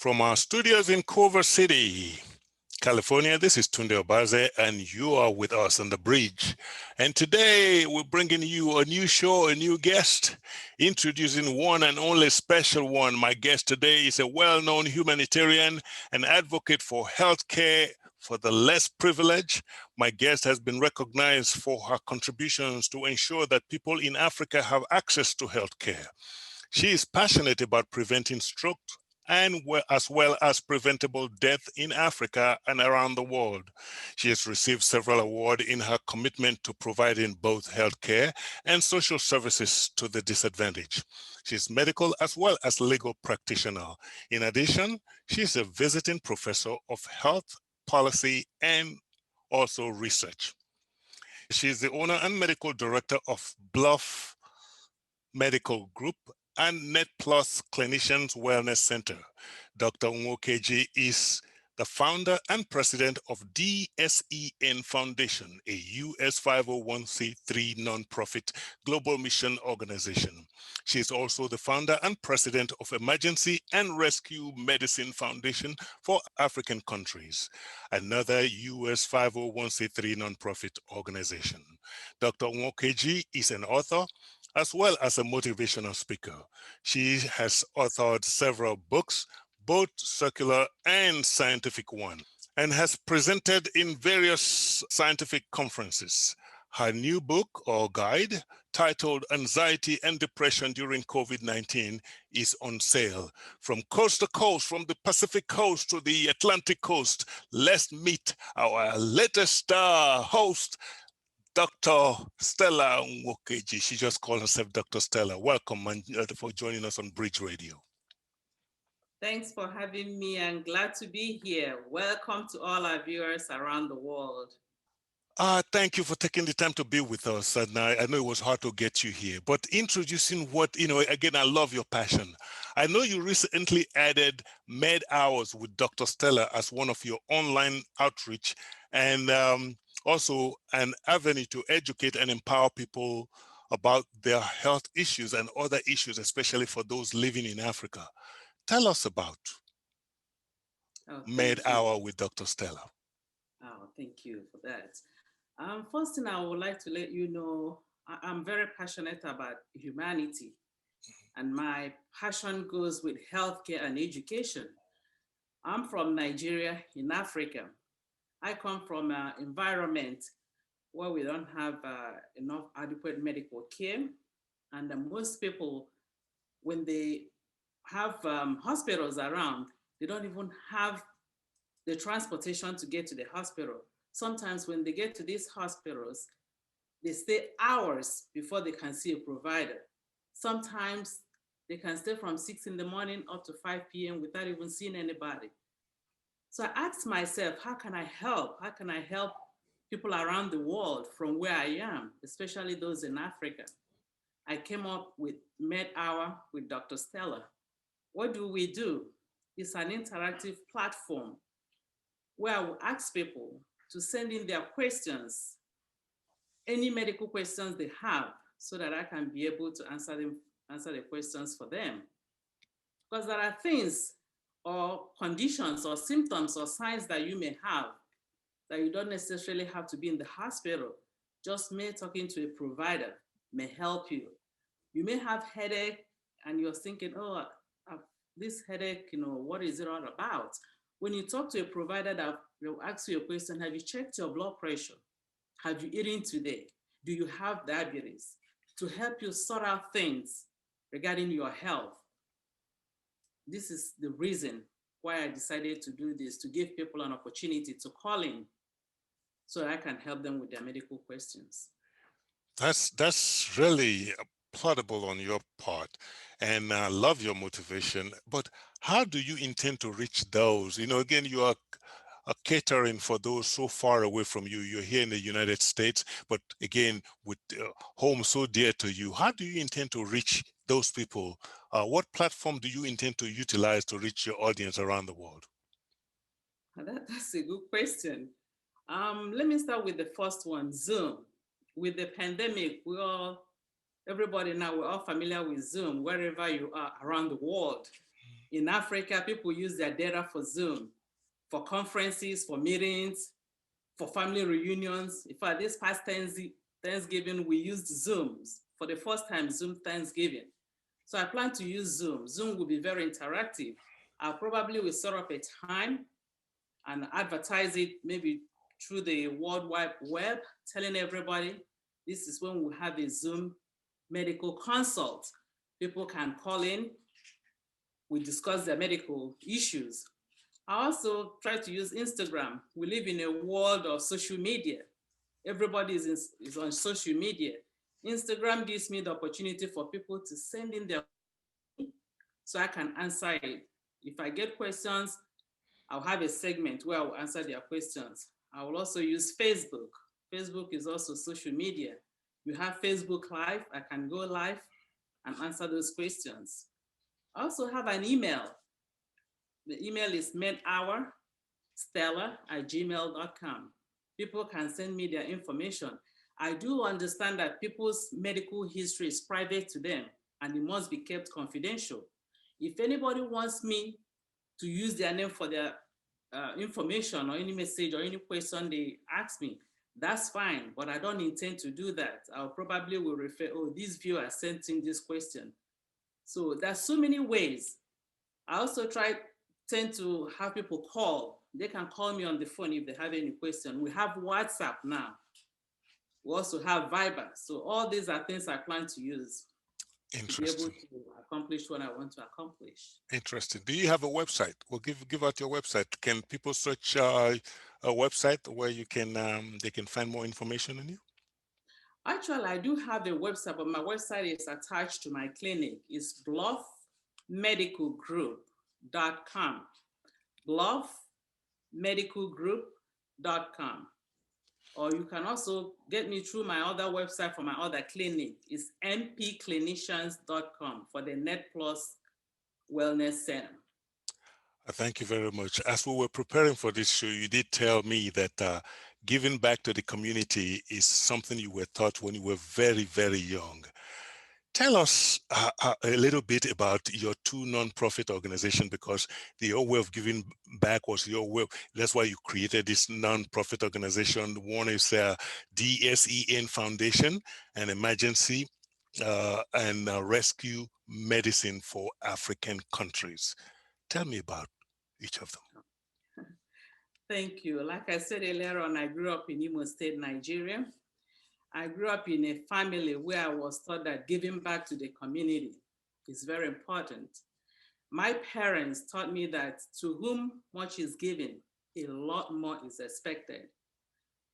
From our studios in Culver City, California, this is Tunde Obaze, and you are with us on the bridge. And today we're bringing you a new show, a new guest, introducing one and only special one. My guest today is a well-known humanitarian and advocate for healthcare for the less privileged. My guest has been recognized for her contributions to ensure that people in Africa have access to healthcare. She is passionate about preventing stroke and as well as preventable death in Africa and around the world. She has received several awards in her commitment to providing both healthcare and social services to the disadvantaged. She's medical as well as legal practitioner. In addition, she's a visiting professor of health policy and also research. She's the owner and medical director of Bluff Medical Group and Net Plus Clinicians Wellness Center. Dr. Nwokeji is the founder and president of Dsen Foundation, a US 501c3 nonprofit global mission organization. She is also the founder and president of Emergency and Rescue Medicine Foundation for African countries, another US 501c3 nonprofit organization. Dr. Nwokeji is an author, as well as a motivational speaker. She has authored several books, both secular and scientific ones, and has presented in various scientific conferences. Her new book or guide, titled Anxiety and Depression During COVID-19, is on sale. From coast to coast, from the Pacific coast to the Atlantic coast, let's meet our latest host, Dr. Stella Nwokeji. She just called herself Dr. Stella. Welcome and for joining us on Bridge Radio. Thanks for having me. I'm glad to be here. Welcome to all our viewers around the world. Thank you for taking the time to be with us. And I know it was hard to get you here, but introducing what, again, I love your passion. I know you recently added Med Hours with Dr. Stella as one of your online outreach and also an avenue to educate and empower people about their health issues and other issues, especially for those living in Africa. Tell us about Med Hour with Dr. Stella. Oh, thank you for that. First thing I would like to let you know, I'm very passionate about humanity, and my passion goes with healthcare and education. I'm from Nigeria in Africa. I come from an environment where we don't have enough adequate medical care. And most people, when they have hospitals around, they don't even have the transportation to get to the hospital. Sometimes when they get to these hospitals, they stay hours before they can see a provider. Sometimes they can stay from 6 in the morning up to 5 p.m. without even seeing anybody. So I asked myself, how can I help? How can I help people around the world from where I am, especially those in Africa? I came up with Med Hour with Dr. Stella. What do? It's an interactive platform where I will ask people to send in their questions, any medical questions they have, so that I can be able to answer the questions for them. Because there are things or conditions or symptoms or signs that you may have that you don't necessarily have to be in the hospital. Just talking to a provider may help you. You may have headache and you're thinking, oh, this headache, what is it all about? When you talk to a provider that will ask you a question, have you checked your blood pressure? Have you eaten today? Do you have diabetes? To help you sort out things regarding your health. This is the reason why I decided to do this, to give people an opportunity to call in so I can help them with their medical questions. That's really applaudable on your part, and I love your motivation. But how do you intend to reach those? Again, you are catering for those so far away from you. You're here in the United States, but again, with home so dear to you, how do you intend to reach those people? What platform do you intend to utilize to reach your audience around the world? That's a good question. Let me start with the first one, Zoom. With the pandemic, everybody now, we're all familiar with Zoom, wherever you are around the world. In Africa, people use their data for Zoom, for conferences, for meetings, for family reunions. In fact, this past Thanksgiving, we used Zooms for the first time, Zoom Thanksgiving. So I plan to use Zoom. Zoom will be very interactive. I probably will set up a time and advertise it maybe through the World Wide Web, telling everybody this is when we have a Zoom medical consult. People can call in, we discuss their medical issues. I also try to use Instagram. We live in a world of social media. Everybody is on social media. Instagram gives me the opportunity for people to send in their so I can answer it. If I get questions, I'll have a segment where I'll answer their questions. I will also use Facebook. Facebook is also social media. You have Facebook Live, I can go live and answer those questions. I also have an email. The email is medhourstella@gmail.com. People can send me their information. I do understand that people's medical history is private to them and it must be kept confidential. If anybody wants me to use their name for their information or any message or any question they ask me, that's fine, but I don't intend to do that. I'll probably will refer, oh, this viewer sent in this question. So there's so many ways. I also tend to have people call. They can call me on the phone if they have any question. We have WhatsApp now. We also have Viber. So all these are things I plan to use to be able to accomplish what I want to accomplish. Interesting. Do you have a website? Well, give out your website. Can people search a website where you can they can find more information on you? Actually, I do have a website, but my website is attached to my clinic. It's bluffmedicalgroup.com. bluffmedicalgroup.com. Or you can also get me through my other website for my other clinic. It's mpclinicians.com for the Net Plus Wellness Center. Thank you very much. As we were preparing for this show, you did tell me that giving back to the community is something you were taught when you were very, very young. Tell us a little bit about your two nonprofit organizations, because your way of giving back was your way. That's why you created this nonprofit organization. One is Dsen Foundation, an emergency and rescue medicine for African countries. Tell me about each of them. Thank you. Like I said earlier on, I grew up in Imo State, Nigeria. I grew up in a family where I was taught that giving back to the community is very important. My parents taught me that to whom much is given, a lot more is expected.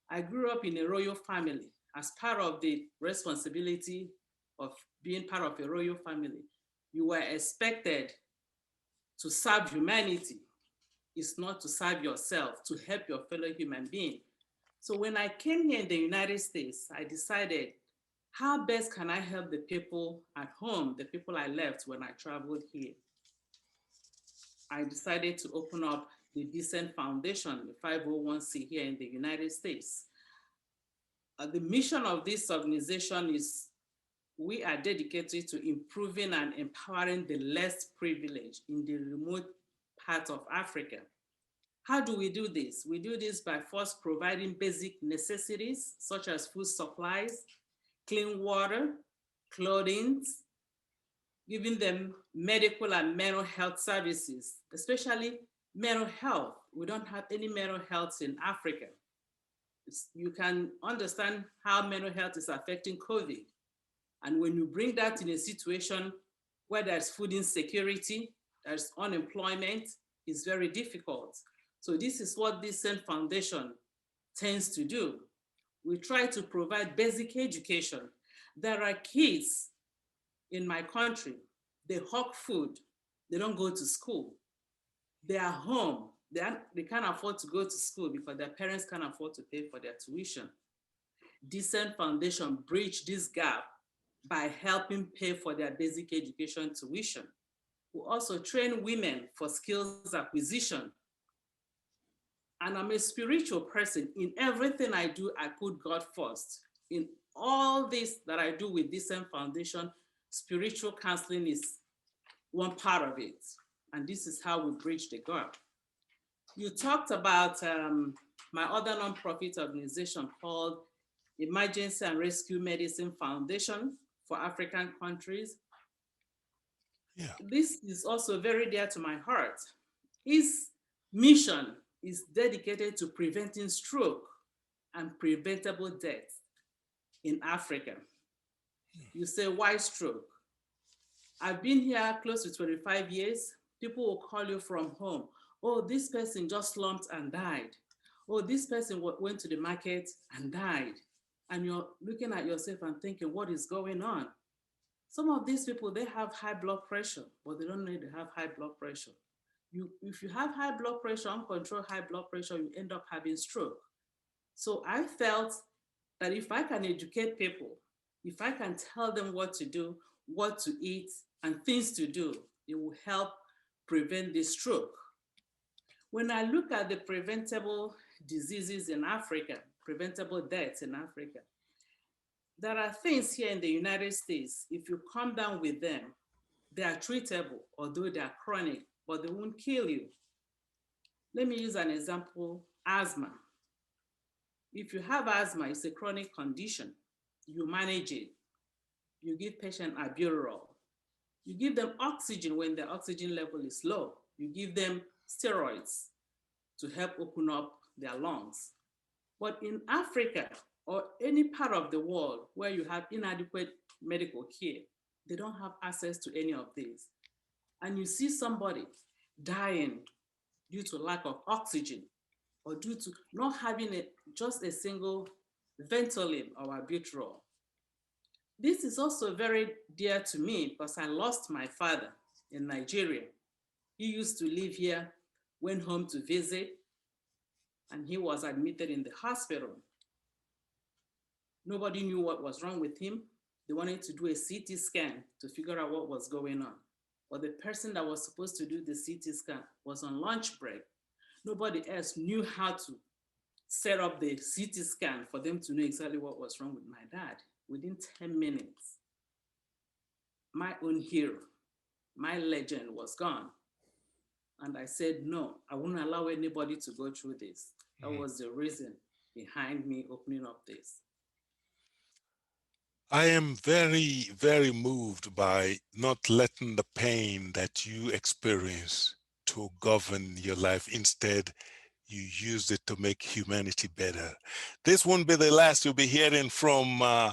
I grew up in a royal family. As part of the responsibility of being part of a royal family, you were expected to serve humanity. It's not to serve yourself, to help your fellow human being. So when I came here in the United States, I decided, how best can I help the people at home, the people I left when I traveled here? I decided to open up the Dsen Foundation, the 501c here in the United States. The mission of this organization is we are dedicated to improving and empowering the less privileged in the remote parts of Africa. How do we do this? We do this by first providing basic necessities such as food supplies, clean water, clothing, giving them medical and mental health services, especially mental health. We don't have any mental health in Africa. You can understand how mental health is affecting COVID. And when you bring that in a situation where there's food insecurity, there's unemployment, it's very difficult. So this is what this Dsen Foundation tends to do. We try to provide basic education. There are kids in my country, they hawk food, they don't go to school. They are home, they can't afford to go to school because their parents can't afford to pay for their tuition. Dsen Foundation bridged this gap by helping pay for their basic education tuition. We also train women for skills acquisition. And I'm a spiritual person. In everything I do, I put God first. In all this that I do with Dsen Foundation, spiritual counseling is one part of it. And this is how we bridge the gap. You talked about my other nonprofit organization called Emergency and Rescue Medicine Foundation for African countries. Yeah. This is also very dear to my heart. Its mission is dedicated to preventing stroke and preventable death in Africa. You say, why stroke? I've been here close to 25 years. People will call you from home. Oh, this person just slumped and died. Oh, this person went to the market and died. And you're looking at yourself and thinking, what is going on? Some of these people, they have high blood pressure, but they don't know they have high blood pressure. If you have high blood pressure, uncontrolled high blood pressure, you end up having stroke. So I felt that if I can educate people, if I can tell them what to do, what to eat, and things to do, it will help prevent the stroke. When I look at the preventable diseases in Africa, preventable deaths in Africa, there are things here in the United States, if you come down with them, they are treatable, although they are chronic, but they won't kill you. Let me use an example, asthma. If you have asthma, it's a chronic condition. You manage it. You give patient albuterol. You give them oxygen when the oxygen level is low. You give them steroids to help open up their lungs. But in Africa or any part of the world where you have inadequate medical care, they don't have access to any of these. And you see somebody dying due to lack of oxygen or due to not having just a single Ventolin or albuterol. This is also very dear to me because I lost my father in Nigeria. He used to live here, went home to visit, and he was admitted in the hospital. Nobody knew what was wrong with him. They wanted to do a CT scan to figure out what was going on. But the person that was supposed to do the CT scan was on lunch break. Nobody else knew how to set up the CT scan for them to know exactly what was wrong with my dad. Within 10 minutes, my own hero, my legend was gone. And I said, no, I won't allow anybody to go through this. That was the reason behind me opening up this. I am very, very moved by not letting the pain that you experience to govern your life. Instead, you use it to make humanity better. This won't be the last you'll be hearing from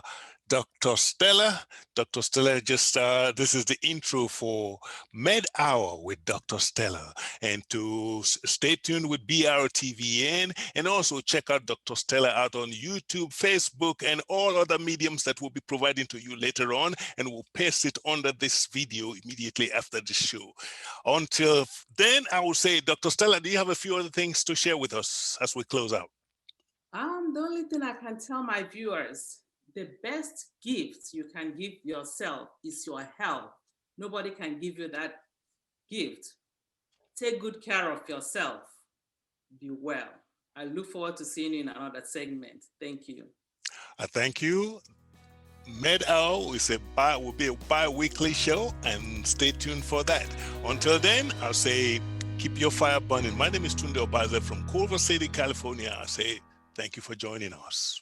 Dr. Stella. Dr. Stella this is the intro for Med Hour with Dr. Stella. And to stay tuned with BRTVN and also check out Dr. Stella out on YouTube, Facebook, and all other mediums that we'll be providing to you later on. And we'll paste it under this video immediately after the show. Until then, I will say, Dr. Stella, do you have a few other things to share with us as we close out? The only thing I can tell my viewers, the best gift you can give yourself is your health. Nobody can give you that gift. Take good care of yourself. Be well. I look forward to seeing you in another segment. Thank you. Thank you. Med Hour will be a bi-weekly show, and stay tuned for that. Until then, I'll say keep your fire burning. My name is Tunde Obaze from Culver City, California. I'll say thank you for joining us.